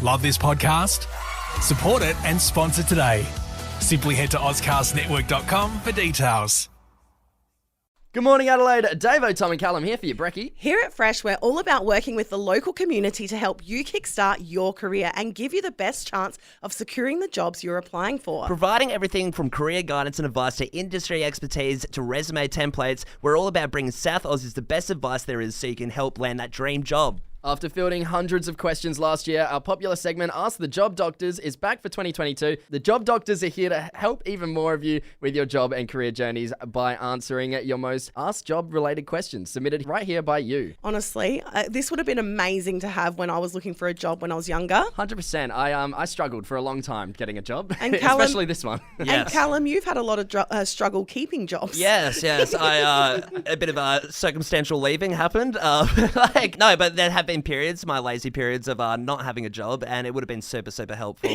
Love this podcast? Support it and sponsor today. Simply head to AuscastNetwork.com for details. Good morning, Adelaide. Davo, Tom and Callum here for you, Brekkie. Here at Fresh, we're all about working with the local community to help you kickstart your career and give you the best chance of securing the jobs you're applying for. Providing everything from career guidance and advice to industry expertise to resume templates, we're all about bringing South Aussies the best advice there is so you can help land that dream job. After fielding hundreds of questions last year, our popular segment Ask the Job Doctors is back for 2022. The Job Doctors are here to help even more of you with your job and career journeys by answering your most asked job-related questions submitted right here by you. Honestly, this would have been amazing to have when I was looking for a job when I was younger. 100%. I struggled for a long time getting a job, And Callum, especially this one. Yes. And Callum, you've had a lot of struggle keeping jobs. Yes. A bit of a circumstantial leaving happened. But there have been periods, my lazy periods of not having a job, and it would have been super, super helpful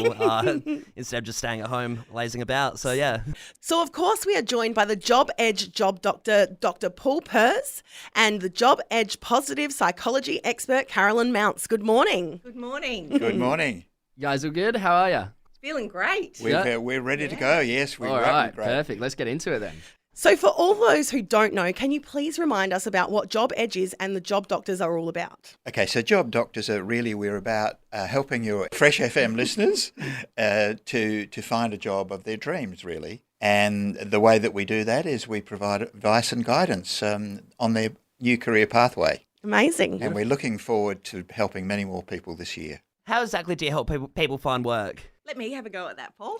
instead of just staying at home lazing about. So, yeah. So, of course, we are joined by the Job Edge job doctor, Dr. Paul Pers, and the Job Edge positive psychology expert, Carolyn Mounts. Good morning. Good morning. Good morning. You guys all good? How are you? Feeling great. We're ready to go. Yes, we're All right, great. perfect. Let's get into it then. So for all those who don't know, can you please remind us about what Job Edge is and the Job Doctors are all about? Okay, so Job Doctors we're about helping your Fresh FM listeners to find a job of their dreams, really. And the way that we do that is we provide advice and guidance on their new career pathway. Amazing. And we're looking forward to helping many more people this year. How exactly do you help people find work? Let me have a go at that, Paul.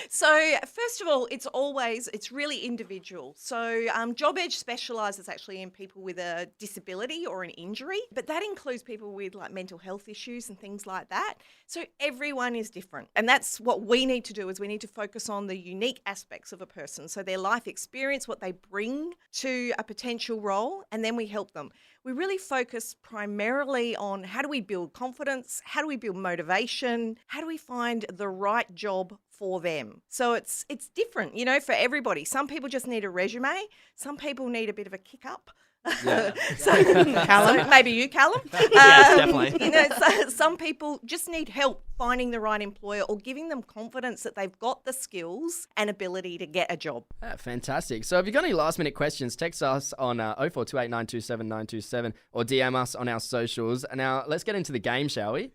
So first of all, it's really individual. So Job Edge specialises actually in people with a disability or an injury, but that includes people with like mental health issues and things like that. So everyone is different. And that's what we need to do, is we need to focus on the unique aspects of a person. So their life experience, what they bring to a potential role, and then we help them. We really focus primarily on how do we build confidence, how do we build motivation, how do we find the right job for them. So it's different, for everybody. Some people just need a resume. Some people need a bit of a kick up. Yeah. Callum, maybe you, Callum. Yes, definitely. Some people just need help finding the right employer or giving them confidence that they've got the skills and ability to get a job. Fantastic. So if you've got any last minute questions, text us on 0428 927 927 or DM us on our socials. Now let's get into the game, shall we?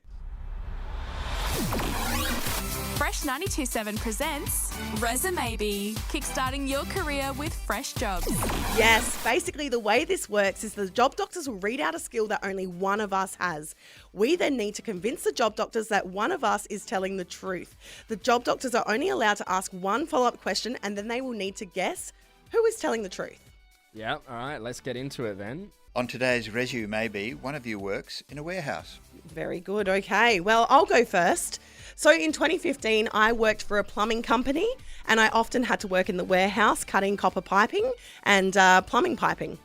Fresh 92.7 presents Resume Bee, kickstarting your career with fresh jobs. Yes, basically the way this works is the Job Doctors will read out a skill that only one of us has. We then need to convince the Job Doctors that one of us is telling the truth. The Job Doctors are only allowed to ask one follow-up question, and then they will need to guess who is telling the truth. Yeah, all right, let's get into it then. On today's resume, one of you works in a warehouse. Very good. Okay. Well, I'll go first. So in 2015, I worked for a plumbing company, and I often had to work in the warehouse cutting copper piping and plumbing piping.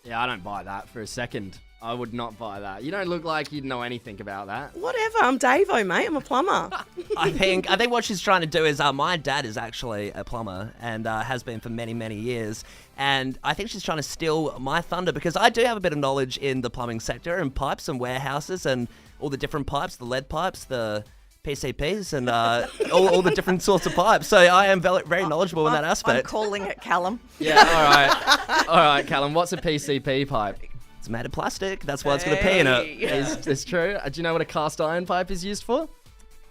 Yeah, I don't buy that for a second. I would not buy that. You don't look like you'd know anything about that. Whatever. I'm Davo, mate. I'm a plumber. I think what she's trying to do is my dad is actually a plumber and has been for many, many years. And I think she's trying to steal my thunder because I do have a bit of knowledge in the plumbing sector and pipes and warehouses and all the different pipes, the lead pipes, the PCPs and all the different sorts of pipes. So I am very knowledgeable in that aspect. I'm calling it, Callum. Yeah, all right. All right, Callum, what's a PCP pipe? It's made of plastic. That's why it's got a P in it. Is this true? Do you know what a cast iron pipe is used for?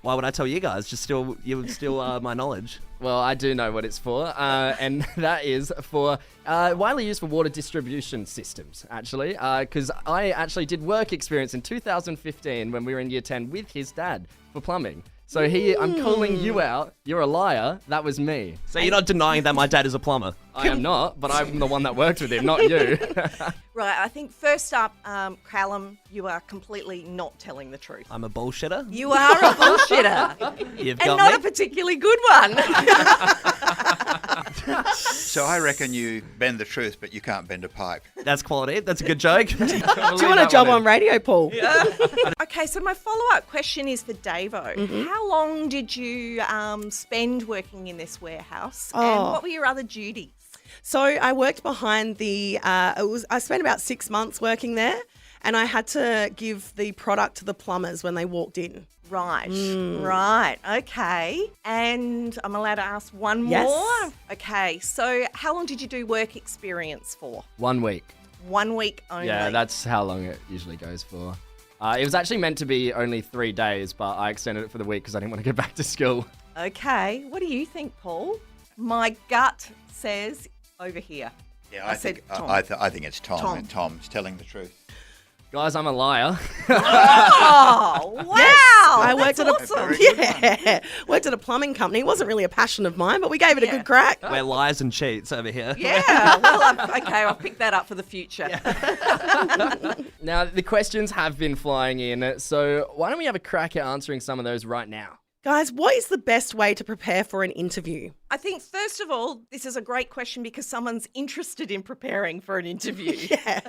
Why would I tell you guys? You would steal my knowledge. Well, I do know what it's for, and that is for widely used for water distribution systems, actually, because I actually did work experience in 2015 when we were in year 10 with his dad for plumbing. So I'm calling you out. You're a liar. That was me. So you're not denying that my dad is a plumber? I am not, but I'm the one that worked with him, not you. Right, I think first up, Callum, you are completely not telling the truth. I'm a bullshitter? You are a bullshitter. You've and got not me. a particularly good one. So I reckon you bend the truth, but you can't bend a pipe. That's quality. That's a good joke. Do you want a job on radio, Paul? Okay, so my follow-up question is for Davo. Mm-hmm. How long did you spend working in this warehouse, and Oh. what were your other duties? So I worked behind I spent about 6 months working there, and I had to give the product to the plumbers when they walked in. Right, right, okay. And I'm allowed to ask one more? Yes. Okay, so how long did you do work experience for? 1 week. 1 week only? Yeah, that's how long it usually goes for. It was actually meant to be only 3 days, but I extended it for the week because I didn't want to go back to school. Okay, what do you think, Paul? My gut says over here. Yeah, I said Tom. I think it's Tom. Tom. And Tom's telling the truth. Guys, I'm a liar. Oh, wow! I worked That's awesome. worked at a plumbing company. It wasn't really a passion of mine, but we gave it a good crack. We're liars and cheats over here. Yeah, well, I'll pick that up for the future. Now, the questions have been flying in, so why don't we have a crack at answering some of those right now? Guys, what is the best way to prepare for an interview? I think, first of all, this is a great question because someone's interested in preparing for an interview. Yeah.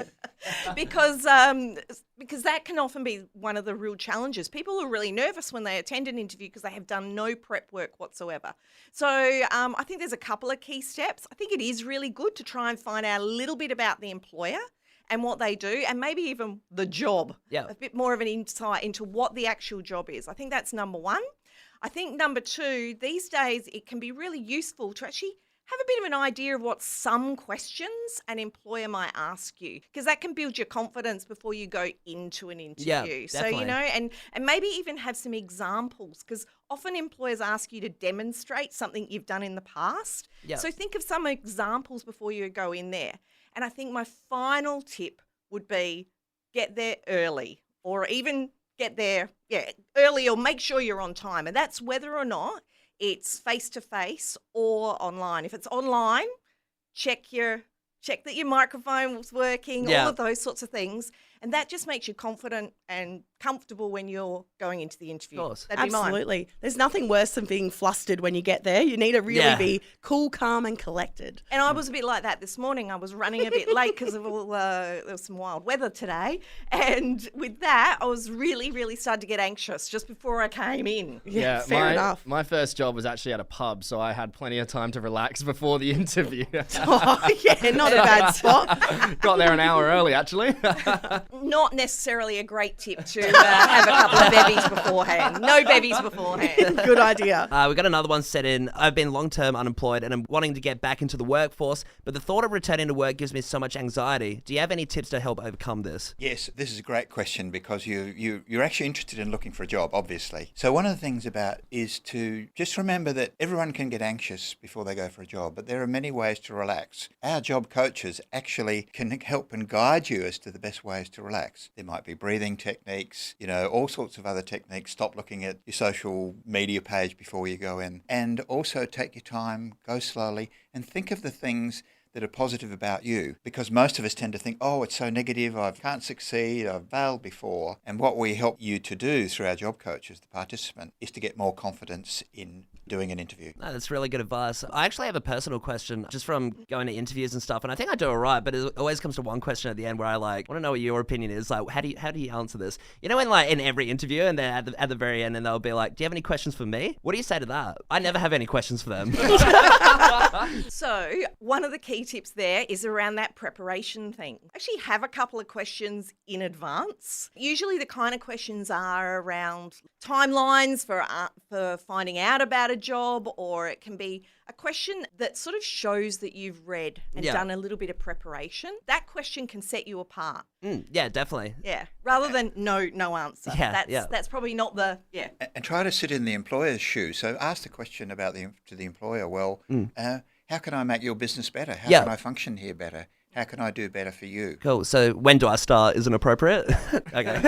because that can often be one of the real challenges. People are really nervous when they attend an interview because they have done no prep work whatsoever. So I think there's a couple of key steps. I think it is really good to try and find out a little bit about the employer and what they do, and maybe even the job. Yeah. A bit more of an insight into what the actual job is. I think that's number one. I think number two, these days it can be really useful to actually have a bit of an idea of what some questions an employer might ask you, because that can build your confidence before you go into an interview. Yeah, so, definitely. and maybe even have some examples, because often employers ask you to demonstrate something you've done in the past. Yeah. So think of some examples before you go in there. And I think my final tip would be get there early, or even get there early, or make sure you're on time. And that's whether or not it's face-to-face or online. If it's online, check that your microphone was working, all of those sorts of things. And that just makes you confident and comfortable when you're going into the interview. Of course. That'd be mine. Absolutely. There's nothing worse than being flustered when you get there. You need to really be cool, calm and collected. And I was a bit like that this morning. I was running a bit late because of all there was some wild weather today. And with that, I was really, really started to get anxious just before I came in. Yeah, fair enough. My first job was actually at a pub, so I had plenty of time to relax before the interview. Oh, yeah, not a bad spot. Got there an hour early, actually. Not necessarily a great tip to have a couple of bevies beforehand. No bevies beforehand. Good idea. We got another one set in. I've been long-term unemployed and I'm wanting to get back into the workforce, but the thought of returning to work gives me so much anxiety. Do you have any tips to help overcome this? Yes, this is a great question because you're actually interested in looking for a job, obviously. So one of the things about is to just remember that everyone can get anxious before they go for a job, but there are many ways to relax. Our job coaches actually can help and guide you as to the best ways to relax. There might be breathing techniques, all sorts of other techniques. Stop looking at your social media page before you go in. And also take your time, go slowly, and think of the things that are positive about you, because most of us tend to think, oh, it's so negative, I can't succeed, I've failed before. And what we help you to do through our job coaches, the participant, is to get more confidence in doing an interview. No, that's really good advice. I actually have a personal question just from going to interviews and stuff, and I think I do all right, but it always comes to one question at the end where I want to know what your opinion is. Like, how do you answer this? In every interview, and then at the very end, and they'll be like, do you have any questions for me? What do you say to that? I never have any questions for them. So one of the key tips there is around that preparation thing. Actually have a couple of questions in advance. Usually the kind of questions are around timelines for finding out about a job, or it can be a question that sort of shows that you've read and done a little bit of preparation. That question can set you apart. Yeah, definitely. Yeah, rather than no answer. Yeah, That's probably not the, And try to sit in the employer's shoes. So ask the question to the employer, well, how can I make your business better? How can I function here better? How can I do better for you? Cool. So when do I start isn't appropriate? Okay.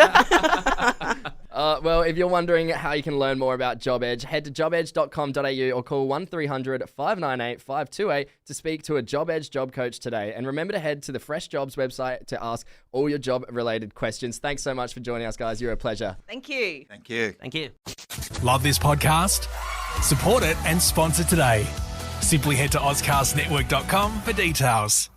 Well, if you're wondering how you can learn more about JobEdge, head to jobedge.com.au or call 1300 598 528 to speak to a JobEdge job coach today. And remember to head to the Fresh Jobs website to ask all your job-related questions. Thanks so much for joining us, guys. You're a pleasure. Thank you. Thank you. Thank you. Love this podcast? Support it and sponsor today. Simply head to AuscastNetwork.com for details.